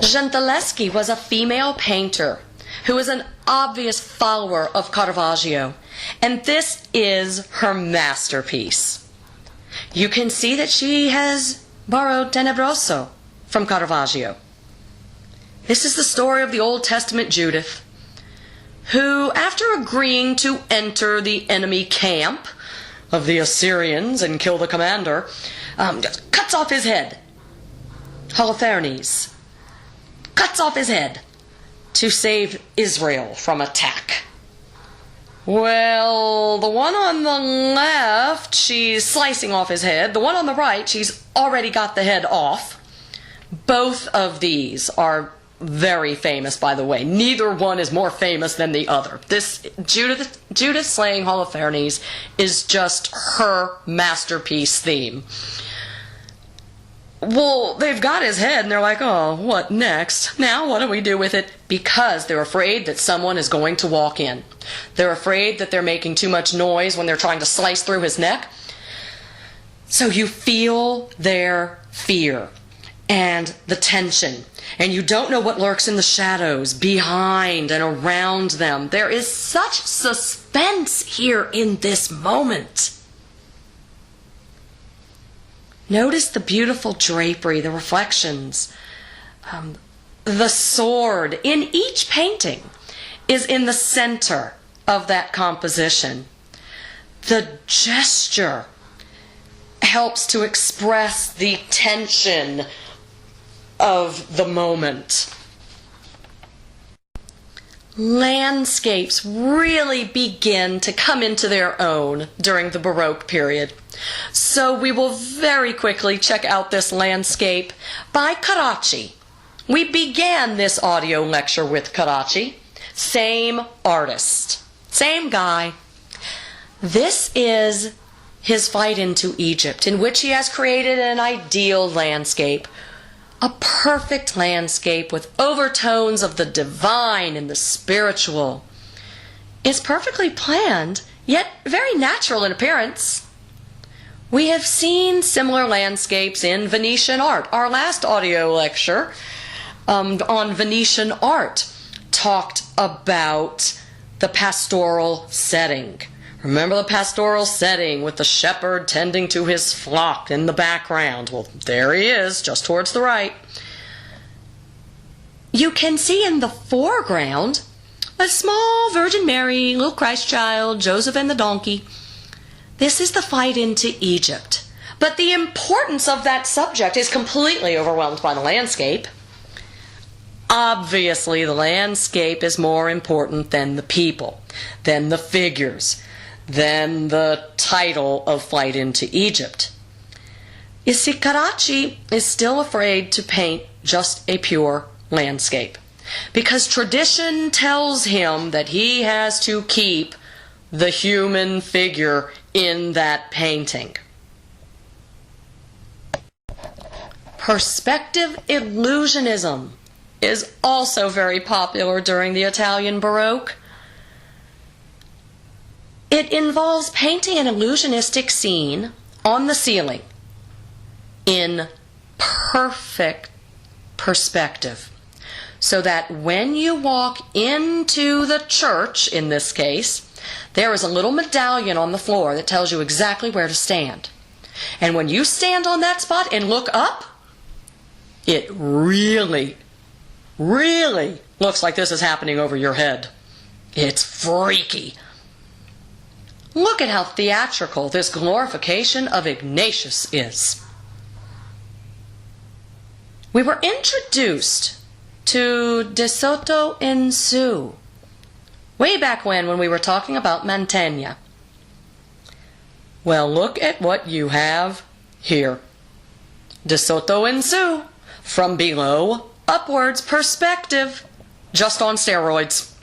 Gentileschi was a female painter who is an obvious follower of Caravaggio, and this is her masterpiece. You can see that she has borrowed Tenebroso from Caravaggio. This is the story of the Old Testament Judith, who, after agreeing to enter the enemy camp of the Assyrians and kill the commander, just cuts off his head. Holofernes cuts off his head to save Israel from attack. Well, the one on the left, she's slicing off his head. The one on the right, she's already got the head off. Both of these are very famous, by the way. Neither one is more famous than the other. This Judith slaying Holofernes is just her masterpiece theme. Well, they've got his head, and they're like, oh, what next? Now, what do we do with it? Because they're afraid that someone is going to walk in. They're afraid that they're making too much noise when they're trying to slice through his neck. So you feel their fear and the tension, and you don't know what lurks in the shadows behind and around them. There is such suspense here in this moment. Notice the beautiful drapery, the reflections. The sword in each painting is in the center of that composition. The gesture helps to express the tension of the moment. Landscapes really begin to come into their own during the Baroque period. So we will very quickly check out this landscape by Carracci. We began this audio lecture with Carracci. Same artist, same guy. This is his flight into Egypt, in which he has created an ideal landscape. A perfect landscape with overtones of the divine and the spiritual. It's perfectly planned, yet very natural in appearance. We have seen similar landscapes in Venetian art. Our last audio lecture on Venetian art talked about the pastoral setting. Remember the pastoral setting with the shepherd tending to his flock in the background? Well, there he is, just towards the right. You can see in the foreground a small Virgin Mary, little Christ child, Joseph and the donkey. This is the flight into Egypt. But the importance of that subject is completely overwhelmed by the landscape. Obviously, the landscape is more important than the people, than the figures, than the title of Flight into Egypt. You see, Carracci is still afraid to paint just a pure landscape, because tradition tells him that he has to keep the human figure in that painting. Perspective illusionism is also very popular during the Italian Baroque. It involves painting an illusionistic scene on the ceiling in perfect perspective, so that when you walk into the church, in this case, there is a little medallion on the floor that tells you exactly where to stand. And when you stand on that spot and look up, it really looks like this is happening over your head. It's freaky. Look at how theatrical this glorification of Ignatius is. We were introduced to De Soto in Su way back when we were talking about Mantegna. Well, look at what you have here. De Soto in Su, from below upwards perspective, just on steroids.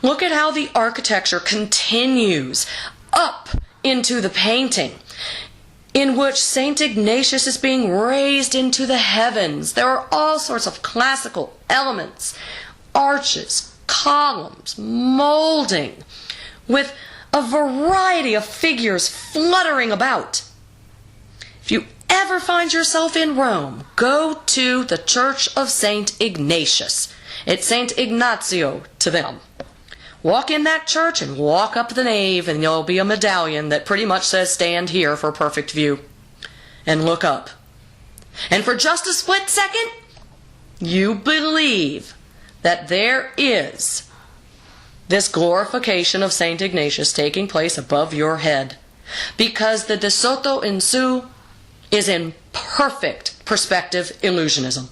Look at how the architecture continues up into the painting, in which St. Ignatius is being raised into the heavens. There are all sorts of classical elements, arches, columns, molding, with a variety of figures fluttering about. If you ever find yourself in Rome, go to the Church of St. Ignatius. It's St. Ignazio to them. Walk in that church and walk up the nave, and there'll be a medallion that pretty much says stand here for perfect view. And look up. And for just a split second, you believe that there is this glorification of St. Ignatius taking place above your head. Because the de sotto in su is in perfect perspective illusionism.